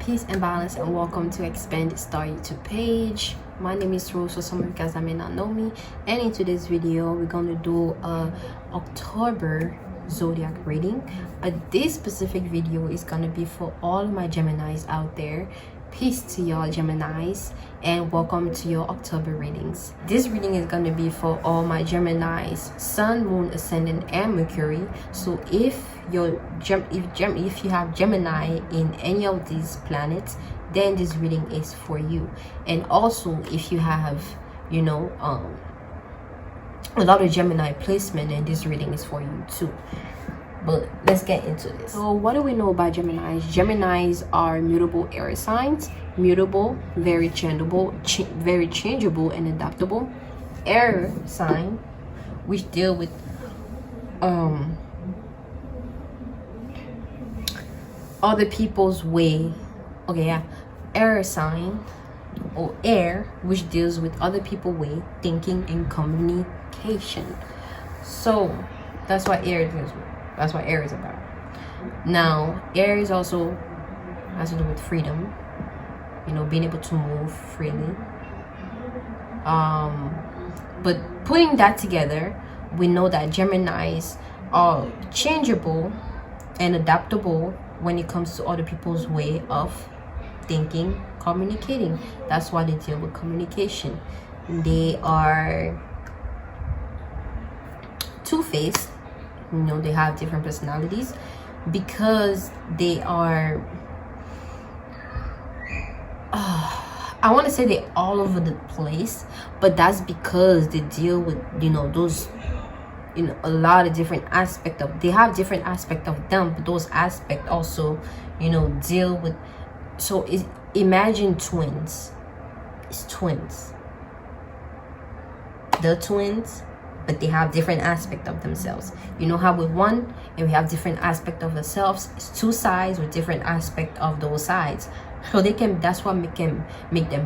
peace and balance, and welcome to Expand Star YouTube page. My name is Rose, for some of you guys that may not know me, and in today's video we're going to do a October zodiac reading. This specific video is going to be for all my Geminis out there. Peace to y'all Geminis, and welcome to your October readings. This reading is going to be for all my Geminis, Sun, Moon, Ascendant, and Mercury. So if you have Gemini in any of these planets, then this reading is for you. And also if you have, a lot of Gemini placement, and this reading is for you too. But let's get into this. So what do we know about Geminis? Geminis are mutable air signs. Mutable, very changeable and adaptable air sign, which deal with other people's way. Air sign, or air, which deals with other people's way thinking and communication. So that's what air deals with. That's what air is about. Now, air is also has to do with freedom, being able to move freely. But putting that together, we know that Geminis are changeable and adaptable when it comes to other people's way of thinking, communicating. That's why they deal with communication. They are two-faced. They have different personalities because they are I want to say they're all over the place, but that's because they deal with those a lot of different aspects of, they have different aspects of them, but those aspects also deal with. So imagine twins. It's twins, the twins, but they have different aspects of themselves. How with one, and we have different aspects of ourselves, it's two sides with different aspects of those sides. So that's what make them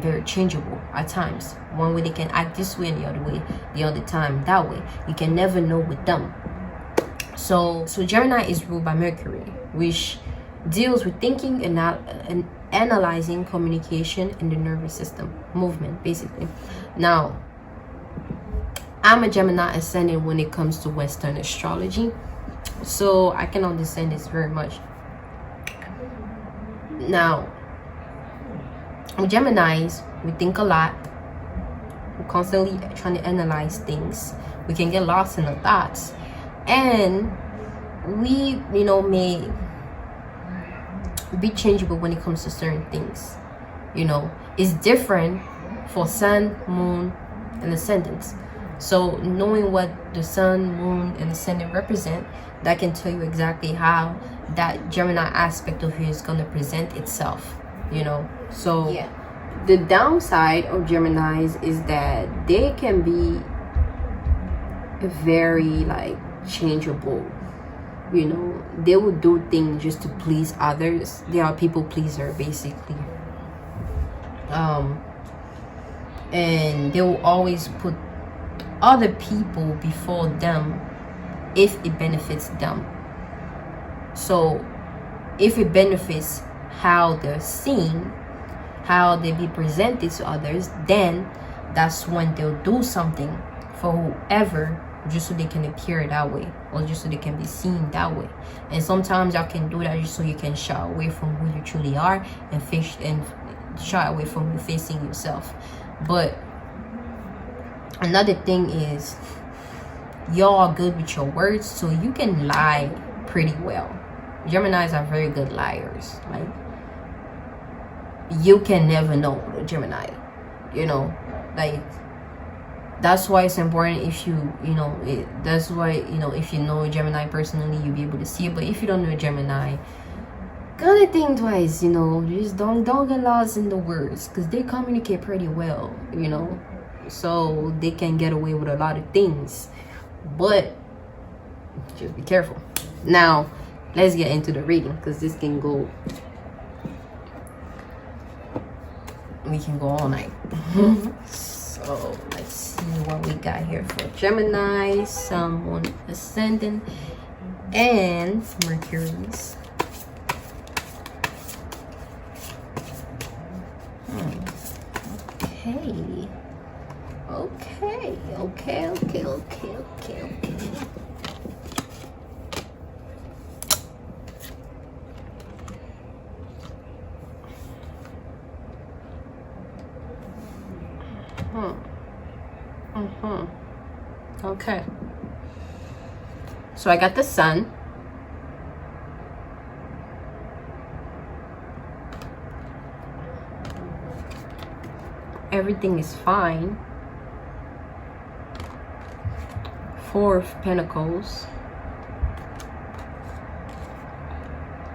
very changeable at times. One way they can act this way, and the other time that way. You can never know with them. So Gemini is ruled by Mercury, which deals with thinking and analyzing, communication, and the nervous system movement, basically. Now, I'm a Gemini ascendant when it comes to Western astrology, so I can understand this very much. Now, with Geminis, we think a lot. We're constantly trying to analyze things. We can get lost in the thoughts, and we may be changeable when it comes to certain things. It's different for Sun, Moon, and Ascendants. So knowing what the Sun, Moon, and Ascendant represent, that can tell you exactly how that Gemini aspect of you is going to present itself. So yeah, the downside of Geminis is that they can be very changeable. They will do things just to please others. They are people pleaser, basically. And they will always put other people before them if it benefits them. So if it benefits how they're seen, how they be presented to others, then that's when they'll do something for whoever, just so they can appear that way, or just so they can be seen that way. And sometimes y'all can do that just so you can shy away from who you truly are, and shy away from you facing yourself. But another thing is, y'all are good with your words, so you can lie pretty well. Geminis are very good liars. You can never know the Gemini. That's why it's important if that's why if you know a Gemini personally, you'll be able to see it. But if you don't know a Gemini, gotta think twice. Just don't get lost in the words, because they communicate pretty well. So they can get away with a lot of things, but just be careful. Now let's get into the reading, because this can go, we can go all night. So let's see what we got here for Gemini, Sun, Moon, Ascendant, and Mercury's Okay. Okay. Okay. Okay. Okay. Okay. Okay. Okay. So I got the sun. Everything is fine. Four of Pentacles.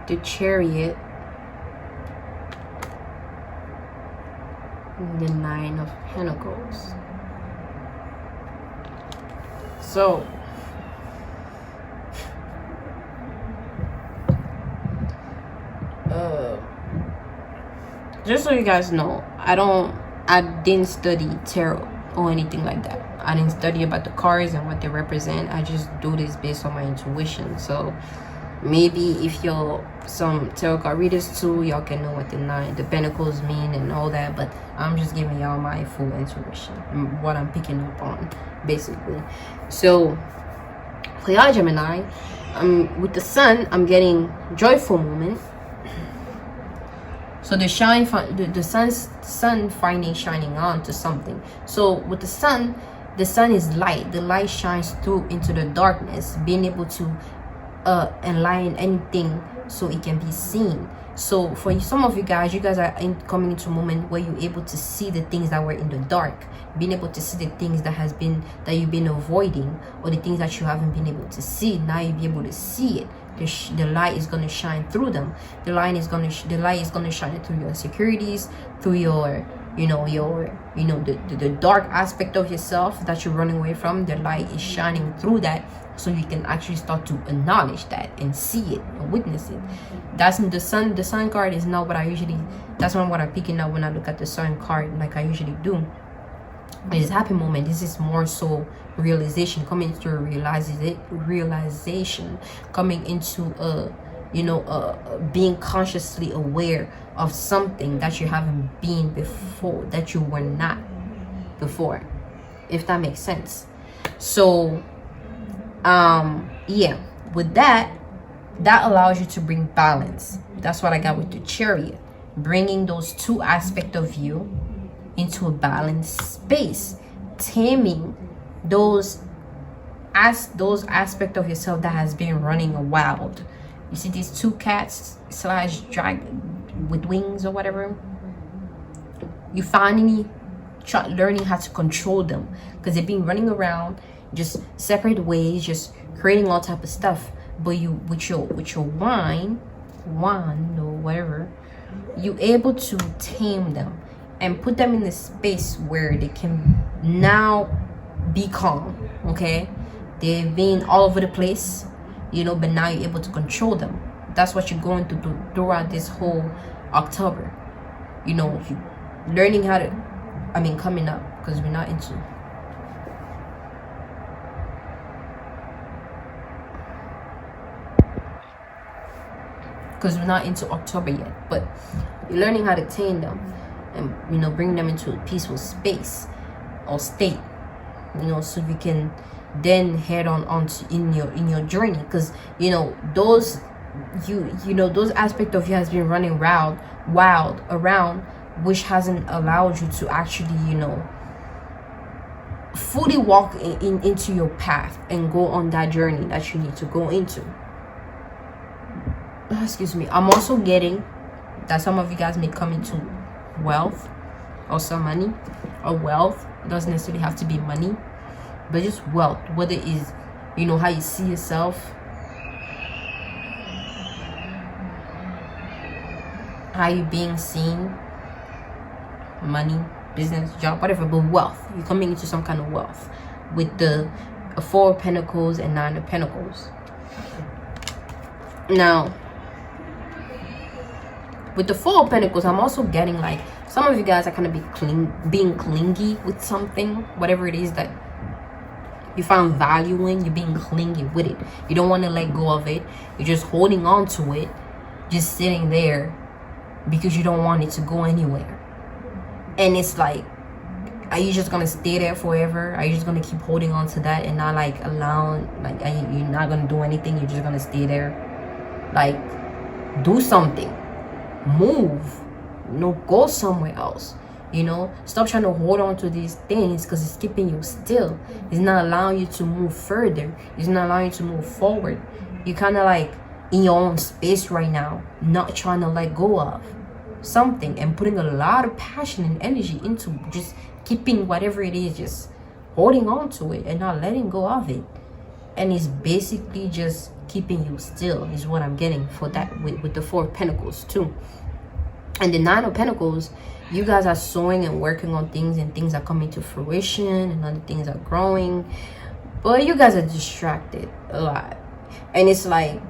The Chariot. And the Nine of Pentacles. So just so you guys know, I didn't study tarot or anything like that. I didn't study about the cards and what they represent. I just do this based on my intuition. So maybe if you're some tarot card readers too, y'all can know what the Pentacles mean and all that, but I'm just giving y'all my full intuition, what I'm picking up on, basically. So for y'all Gemini, with the sun, I'm getting joyful moment. So the sun finally shining on to something. So with the sun is light. The light shines through into the darkness, being able to enlighten anything so it can be seen. So for some of you guys are coming into a moment where you're able to see the things that were in the dark, being able to see the things that you've been avoiding, or the things that you haven't been able to see. Now you'll be able to see it. The light is going to shine through them. The light is going to shine through your insecurities, through your the dark aspect of yourself that you're running away from. The light is shining through that, so you can actually start to acknowledge that and see it and witness it. That's the sun. The sun card is not what that's not what I'm picking up when I look at the sun card, like I usually do. It's happy moment. This is more so realization, coming to a realization, coming into being consciously aware of something that you haven't been before, that you were not before, if that makes sense. So yeah, with that allows you to bring balance. That's what I got with the Chariot, bringing those two aspects of you into a balanced space, taming those aspects of yourself that has been running wild. You see these two cats / dragon with wings or whatever. You finally learning how to control them, because they've been running around just separate ways, just creating all type of stuff. But you with your wand or whatever, you able to tame them and put them in a space where they can now be calm. Okay, they've been all over the place, but now you're able to control them. That's what you're going to do throughout this whole October. Learning how to, coming up, because we're not into October yet, but you're learning how to tame them and bring them into a peaceful space or state, so you can then head on to in your journey, because those those aspects of you has been running wild around, which hasn't allowed you to actually fully walk into your path and go on that journey that you need to go into. Excuse me. I'm also getting that some of you guys may come into wealth or some money, or wealth. It doesn't necessarily have to be money, but just wealth, whether it is how you see yourself, how you being seen, money, business, job, whatever, but wealth. You're coming into some kind of wealth with the Four of Pentacles and Nine of Pentacles. Now with the Four of Pentacles, I'm also getting like some of you guys are kind of being clingy with something, whatever it is that you found value in. You're being clingy with it. You don't want to let go of it. You're just holding on to it, just sitting there because you don't want it to go anywhere. And it's like Are you just gonna stay there forever? Are you just gonna keep holding on to that and not like allowing, like, you're not gonna do anything? You're just gonna stay there? Like, do something, move, go somewhere else. Stop trying to hold on to these things, because it's keeping you still. It's not allowing you to move further. It's not allowing you to move forward. You're kind of like in your own space right now, not trying to let go of something, and putting a lot of passion and energy into just keeping whatever it is, just holding on to it and not letting go of it. And it's basically just keeping you still, is what I'm getting for that with the Four of Pentacles too. And the Nine of Pentacles, you guys are sowing and working on things, and things are coming to fruition, and other things are growing, but you guys are distracted a lot. And it's like,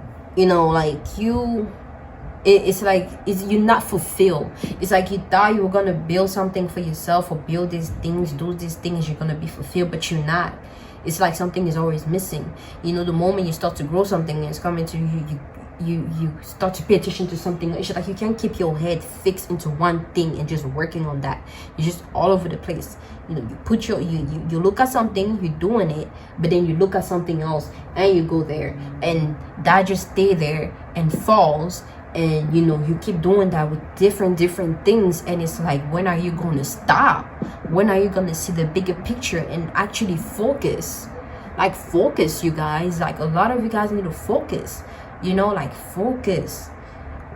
it's like you're not fulfilled. It's like you thought you were gonna build something for yourself, or build these things, do these things, you're gonna be fulfilled, but you're not. It's like something is always missing. The moment you start to grow something, it's coming to you start to pay attention to something. It's just like you can't keep your head fixed into one thing and just working on that. You're just all over the place. You put you look at something, you're doing it, but then you look at something else and you go there, and that just stay there and falls. And you keep doing that with different things, and it's like, when are you going to stop? When are you going to see the bigger picture and actually focus? Like, focus, you guys. Like, a lot of you guys need to focus. Like, focus,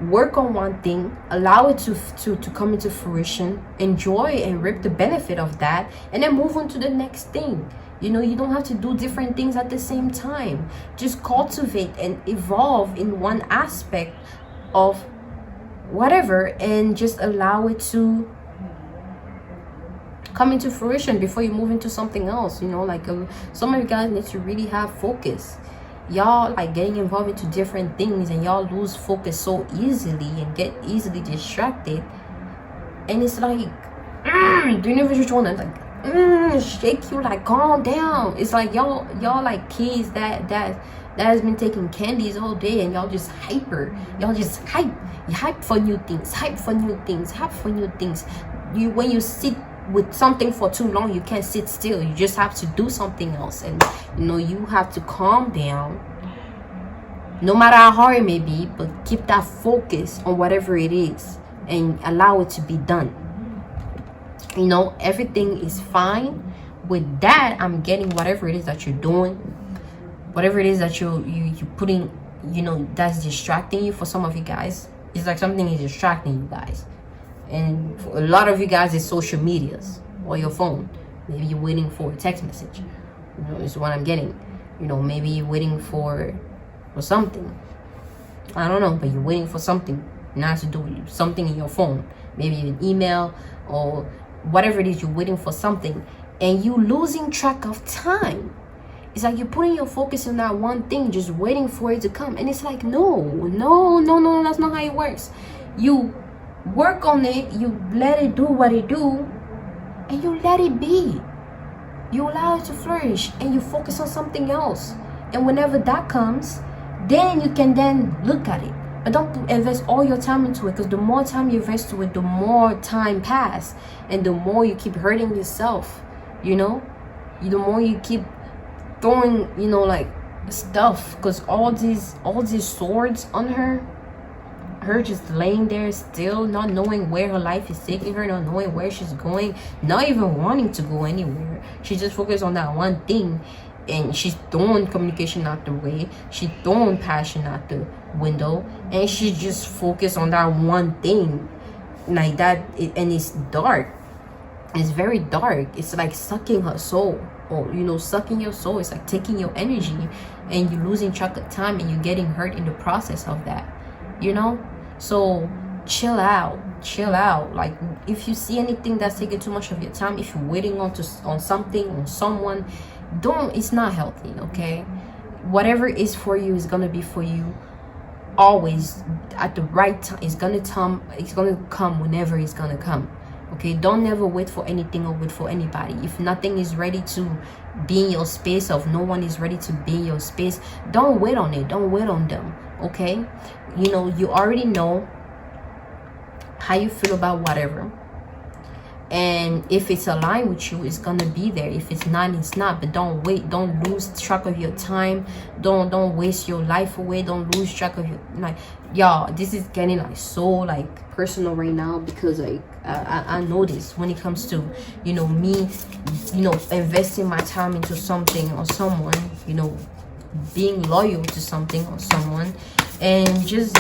work on one thing, allow it to come into fruition, enjoy and reap the benefit of that, and then move on to the next thing. You don't have to do different things at the same time. Just cultivate and evolve in one aspect of whatever, and just allow it to come into fruition before you move into something else. Some of you guys need to really have focus. Y'all like getting involved into different things, and y'all lose focus so easily and get easily distracted, and it's like the universe is trying to shake you, like, calm down. It's like y'all like kids that has been taking candies all day, and y'all just hyper. Y'all just hype for new things, when you sit with something for too long, you can't sit still. You just have to do something else, and you have to calm down, no matter how hard it may be, but keep that focus on whatever it is and allow it to be done. Everything is fine with that. I'm getting whatever it is that you're doing, whatever it is that you're putting, that's distracting you. For some of you guys, it's like something is distracting you guys. And for a lot of you guys, it's social medias or your phone. Maybe you're waiting for a text message. Is what I'm getting. Maybe you're waiting for something. I don't know, but you're waiting for something. Not to do something in your phone. Maybe an email or whatever it is. You're waiting for something, and you losing track of time. It's like you're putting your focus on that one thing, just waiting for it to come. And it's like, no, that's not how it works. You work on it, you let it do what it do, and you let it be. You allow it to flourish, and you focus on something else. And whenever that comes, then you can then look at it. But don't invest all your time into it, because the more time you invest to it, the more time pass, and the more you keep hurting yourself. The more you keep throwing like stuff, because all these swords on her just laying there still, not knowing where her life is taking her, not knowing where she's going, not even wanting to go anywhere. She just focused on that one thing, and she's throwing communication out the way, she's throwing passion out the window, and she just focused on that one thing like that. And it's dark. It's very dark. It's like sucking her soul, or sucking your soul. It's like taking your energy, and you're losing track of time, and you're getting hurt in the process of that. So chill out. Like, if you see anything that's taking too much of your time, if you're waiting on something, on someone, it's not healthy. Okay, whatever is for you is gonna be for you always at the right time. It's gonna come whenever it's gonna come. Okay, don't never wait for anything or wait for anybody. If nothing is ready to be in your space, or if no one is ready to be in your space, don't wait on it. Don't wait on them. Okay, you already know how you feel about whatever. And if it's aligned with you, it's gonna be there. If it's not, it's not. But don't wait. Don't lose track of your time. Don't waste your life away. Don't lose track of your, like, y'all, this is getting like so like personal right now, because like I know this when it comes to, you know, me, you know, investing my time into something or someone, you know, being loyal to something or someone, and just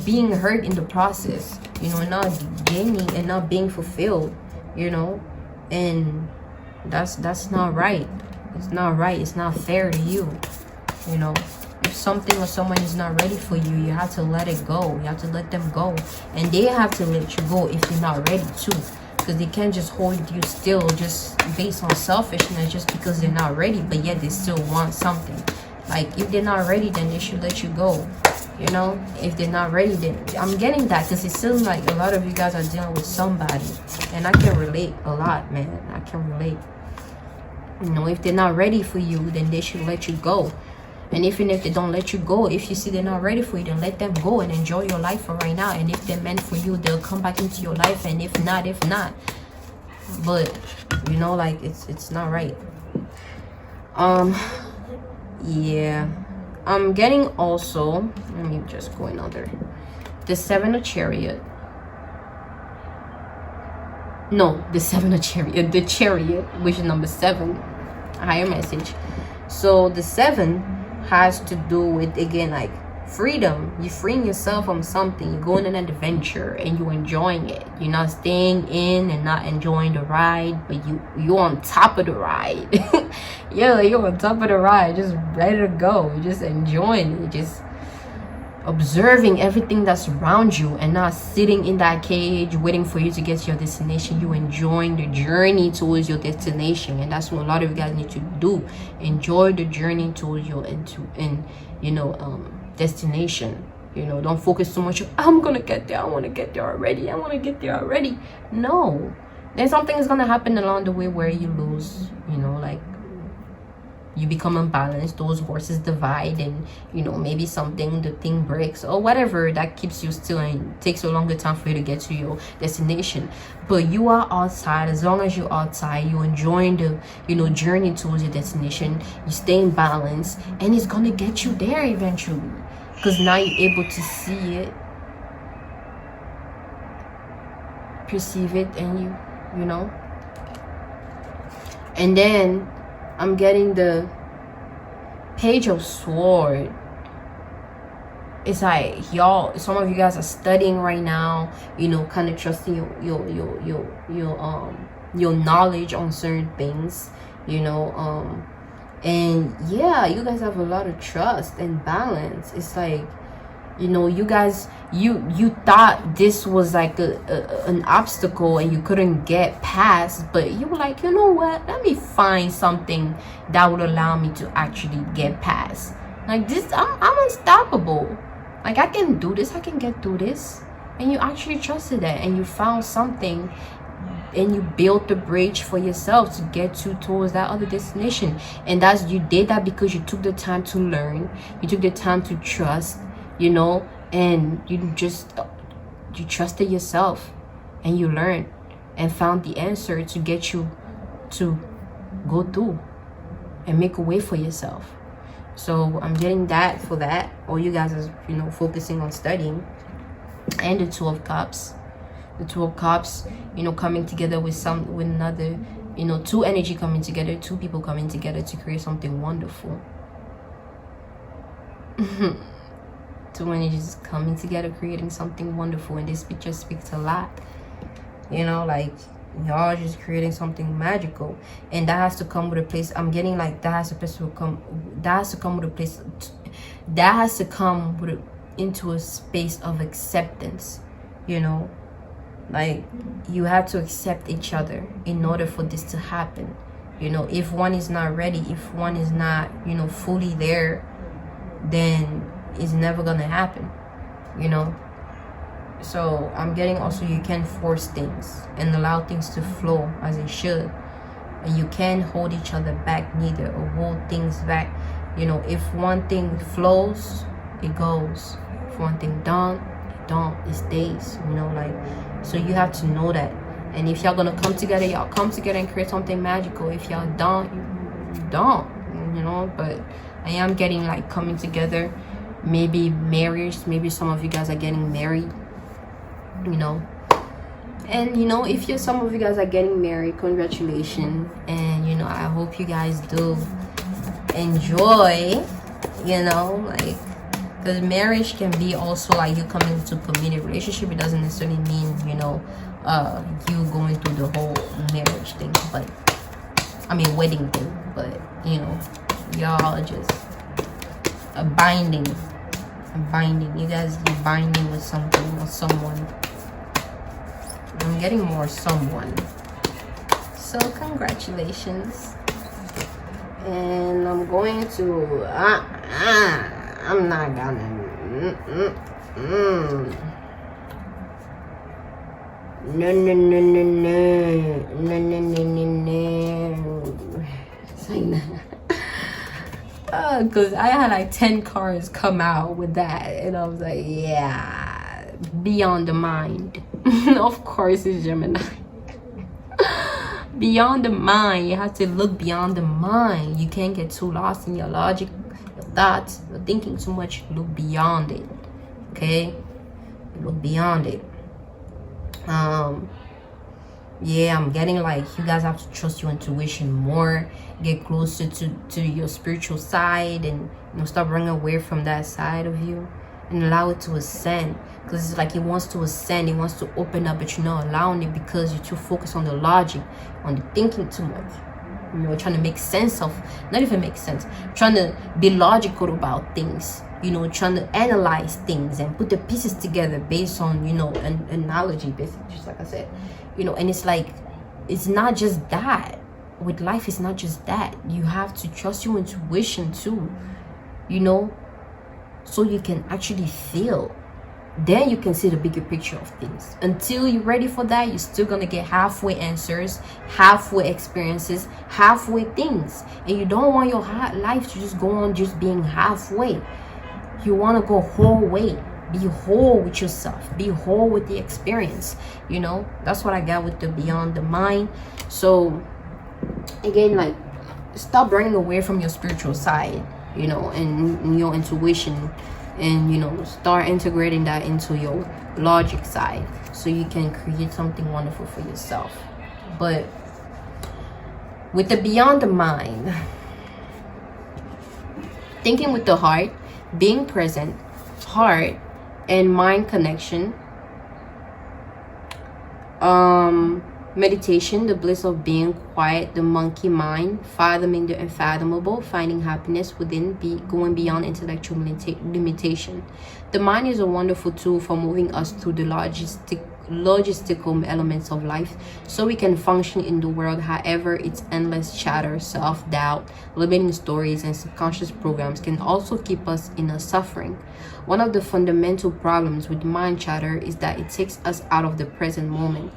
being hurt in the process, you know, not gaining and not being fulfilled, you know. And that's not right. It's not right. It's not fair to you, you know. If something or someone is not ready for you, you have to let it go. You have to let them go, and they have to let you go if you're not ready too, because they can't just hold you still just based on selfishness, just because they're not ready, but yet they still want something. Like, if they're not ready, then they should let you go, you know. If they're not ready, then I'm getting that, because it seems like a lot of you guys are dealing with somebody, and I can relate a lot, man. I can relate. You know, if they're not ready for you, then they should let you go. And even if they don't let you go, if you see they're not ready for you, then let them go and enjoy your life for right now. And if they're meant for you, they'll come back into your life. And if not, if not. But, you know, like, it's not right. Yeah. I'm getting also, let me just go another. The 7 of Chariot. No, the 7 of Chariot. The Chariot, which is number 7. Higher message. So the 7 has to do with, again, like freedom. You're freeing yourself from something. You're going on an adventure and you're enjoying it. You're not staying in and not enjoying the ride, but you're on top of the ride. Yeah, you're on top of the ride, just ready to go. You're just enjoying it, just observing everything that's around you, and not sitting in that cage waiting for you to get to your destination. You enjoying the journey towards your destination, and that's what a lot of you guys need to do. Enjoy the journey towards your destination. You know, don't focus too much on, I'm gonna get there, I want to get there already, I want to get there already. No, then something is gonna happen along the way where you lose, you know, like you become unbalanced, those horses divide, and you know, maybe the thing breaks or whatever that keeps you still, and takes a longer time for you to get to your destination. But you are outside. As long as you're outside, you're enjoying the, you know, journey towards your destination. You stay in balance, and it's gonna get you there eventually, because now you're able to see it, perceive it, and you know. And then I'm getting the Page of Sword. It's like, y'all, some of you guys are studying right now, you know, kind of trusting your knowledge on certain things, you know, and yeah, you guys have a lot of trust and balance. It's like, you know, you guys, you thought this was like an obstacle and you couldn't get past, but you were like, you know what, let me find something that would allow me to actually get past. Like this, I'm unstoppable. Like, I can do this, I can get through this. And you actually trusted that, and you found something, and you built the bridge for yourself to get towards that other destination. And you did that because you took the time to learn, you took the time to trust, you know, and you trusted yourself, and you learned and found the answer to get you to go through and make a way for yourself. So I'm getting that for that. All you guys are, you know, focusing on studying. And the Two of Cups. The Two of Cups, you know, coming together with another, you know, two energy coming together, two people coming together to create something wonderful. Two energies coming together, creating something wonderful. And this picture speaks a lot. You know, like, y'all just creating something magical, and that has to come with a place. I'm getting like that has to come with a place, that has to come with into a space of acceptance. You know, like, you have to accept each other in order for this to happen. You know, if one is not ready, if one is not, you know, fully there, then it's never gonna happen, you know. So I'm getting also, you can force things and allow things to flow as it should, and you can't hold each other back neither, or hold things back. You know, if one thing flows, it goes. If one thing don't, it stays, you know. Like, so you have to know that, And if y'all gonna come together, y'all come together and create something magical. If y'all don't, you don't, you know. But I am getting like coming together, maybe marriage. Maybe some of you guys are getting married, you know. And you know, if some of you guys are getting married, congratulations. And you know, I hope you guys do enjoy, you know, like, because marriage can be also like you coming into a committed relationship. It doesn't necessarily mean, you know, you going through the whole marriage thing, but I mean wedding thing. But you know, y'all just a binding. You guys be binding with something or someone. I'm getting more someone. So congratulations. And I'm going to I'm not gonna no. It's like that. Because I had like 10 cards come out with that, and I was like, yeah, beyond the mind. Of course it's Gemini. Beyond the mind. You have to look beyond the mind. You can't get too lost in your logic, your thoughts, you're thinking too much. Look beyond it. Okay, look beyond it. Yeah, I'm getting like you guys have to trust your intuition more, get closer to your spiritual side, and you know, stop running away from that side of you and allow it to ascend. Because it's like it wants to ascend, it wants to open up, but you're not allowing it because you're too focused on the logic, on the thinking too much. You know, trying to make sense of, not even make sense, trying to be logical about things, you know, trying to analyze things and put the pieces together based on, you know, an analogy, basically, just like I said, you know. And it's like, it's not just that. With life, it's not just that. You have to trust your intuition too, you know, so you can actually feel. Then you can see the bigger picture of things. Until you're ready for that, you're still gonna get halfway answers, halfway experiences, halfway things. And you don't want your life to just go on just being halfway. You want to go whole way. Be whole with yourself, be whole with the experience, you know. That's what I got with the beyond the mind. So again, like, stop running away from your spiritual side, you know, and your intuition, and you know, start integrating that into your logic side so you can create something wonderful for yourself. But with the beyond the mind, thinking with the heart, being present, heart and mind connection, meditation, the bliss of being quiet, the monkey mind, fathoming the unfathomable, finding happiness within, going beyond intellectual limitation. The mind is a wonderful tool for moving us through the logistical elements of life so we can function in the world. However, its endless chatter, self-doubt, limiting stories, and subconscious programs can also keep us in a suffering. One of the fundamental problems with mind chatter is that it takes us out of the present moment.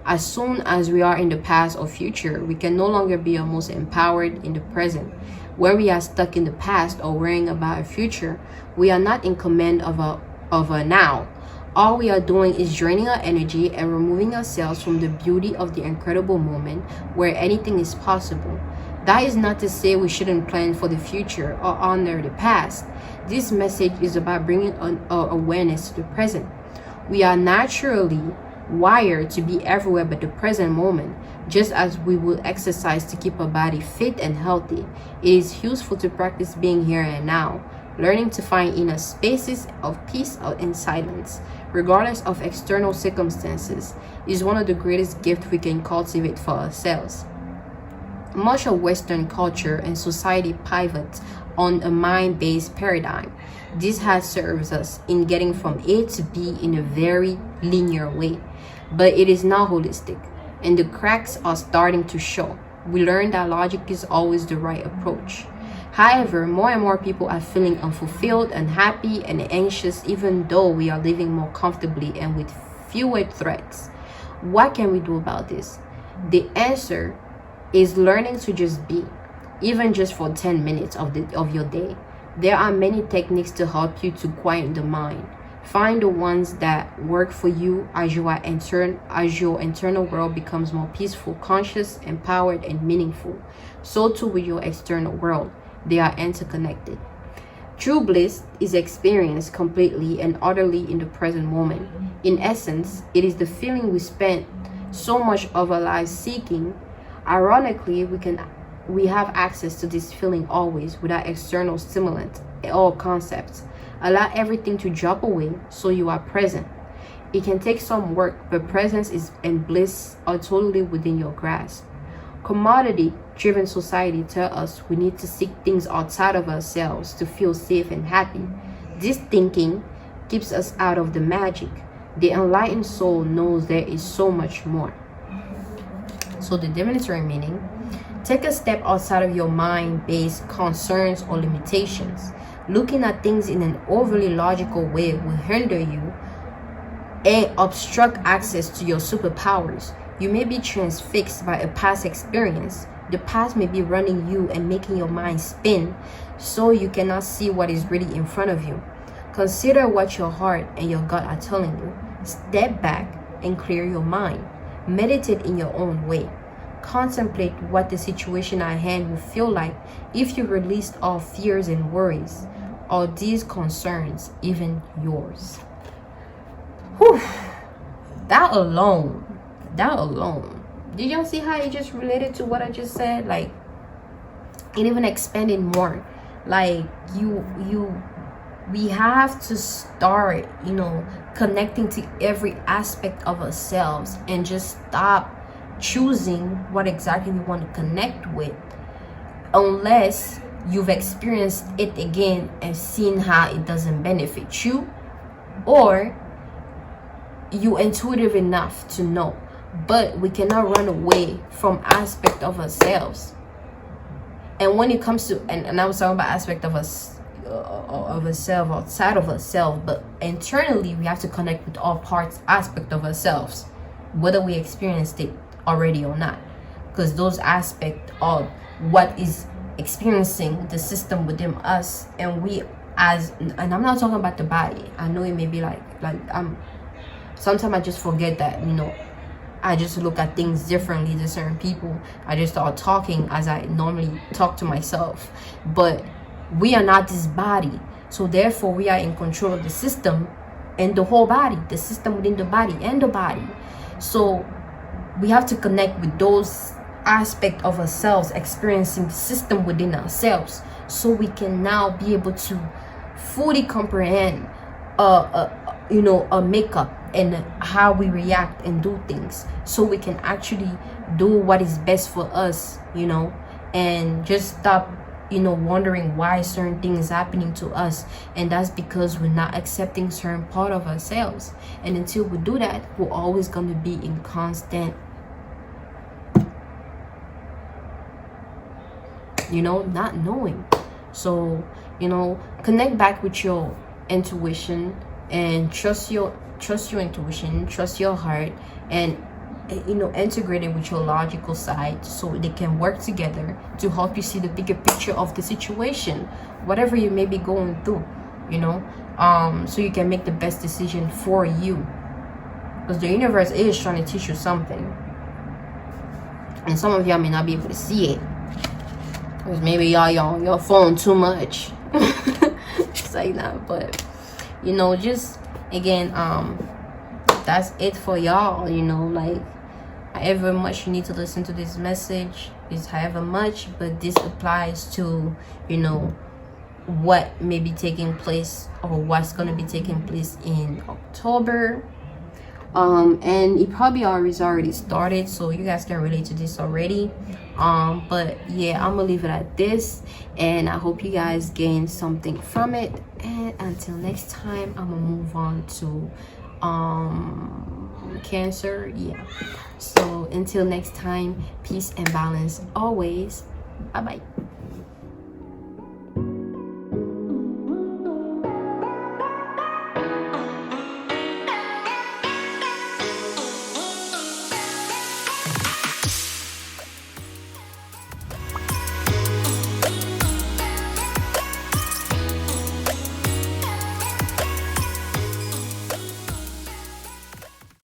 As soon as we are in the past or future, we can no longer be almost empowered in the present. Where we are stuck in the past or worrying about a future, we are not in command of a now. All we are doing is draining our energy and removing ourselves from the beauty of the incredible moment where anything is possible. That is not to say we shouldn't plan for the future or honor the past. This message is about bringing awareness to the present. We are naturally wired to be everywhere but the present moment. Just as we will exercise to keep our body fit and healthy, it is useful to practice being here and now, learning to find inner spaces of peace and silence, regardless of external circumstances, is one of the greatest gifts we can cultivate for ourselves. Much of Western culture and society pivots on a mind-based paradigm. This has served us in getting from A to B in a very linear way, but it is not holistic, and the cracks are starting to show. We learned that logic is always the right approach. However, more and more people are feeling unfulfilled, unhappy, and anxious, even though we are living more comfortably and with fewer threats. What can we do about this? The answer is learning to just be, even just for 10 minutes of your day. There are many techniques to help you to quiet the mind. Find the ones that work for you as your internal world becomes more peaceful, conscious, empowered, and meaningful. So too with your external world. They are interconnected. True bliss is experienced completely and utterly in the present moment. In essence, it is the feeling we spent so much of our lives seeking. Ironically, we have access to this feeling always without external stimulant or concepts. Allow everything to drop away so you are present. It can take some work, but presence and bliss are totally within your grasp. Commodity-driven society tells us we need to seek things outside of ourselves to feel safe and happy. This thinking keeps us out of the magic. The enlightened soul knows there is so much more. So the divinatory meaning: take a step outside of your mind-based concerns or limitations. Looking at things in an overly logical way will hinder you and obstruct access to your superpowers. You may be transfixed by a past experience. The past may be running you and making your mind spin, so you cannot see what is really in front of you. Consider what your heart and your gut are telling you. Step back and clear your mind. Meditate in your own way. Contemplate what the situation at hand will feel like if you released all fears and worries, all these concerns, even yours. Whew. That alone, did y'all see how it just related to what I just said? Like, it even expanded more. Like, we have to start, connecting to every aspect of ourselves and just stop choosing what exactly we want to connect with, unless you've experienced it again and seen how it doesn't benefit you, or you intuitive enough to know. But we cannot run away from aspect of ourselves. And when it comes to, and I was talking about aspect of us, of ourselves, outside of ourselves, but internally we have to connect with all parts, aspect of ourselves, whether we experienced it already or not, because those aspects are what is experiencing the system within us. And we as, and I'm not talking about the body, I know it may be like sometimes I just forget that, I just look at things differently to certain people. I just start talking as I normally talk to myself. But we are not this body, so therefore we are in control of the system and the whole body, the system within the body and the body. So we have to connect with those aspects of ourselves, experiencing the system within ourselves, so we can now be able to fully comprehend a makeup and how we react and do things, so we can actually do what is best for us, and just stop wondering why certain things happening to us. And that's because we're not accepting certain part of ourselves. And until we do that, we're always going to be in constant not knowing. So connect back with your intuition and trust your intuition, trust your heart, and integrate it with your logical side, so they can work together to help you see the bigger picture of the situation, whatever you may be going through, so you can make the best decision for you, because the universe is trying to teach you something. And some of y'all may not be able to see it, because maybe y'all on your phone too much. It's like that. But just again, that's it for y'all. Like, however much you need to listen to this message is however much, but this applies to what may be taking place, or what's going to be taking place in October. And it probably already started, so you guys can relate to this already. But yeah, I'm gonna leave it at this, and I hope you guys gain something from it. And until next time, I'm gonna move on to Cancer. Yeah, so until next time, peace and balance always. Bye bye.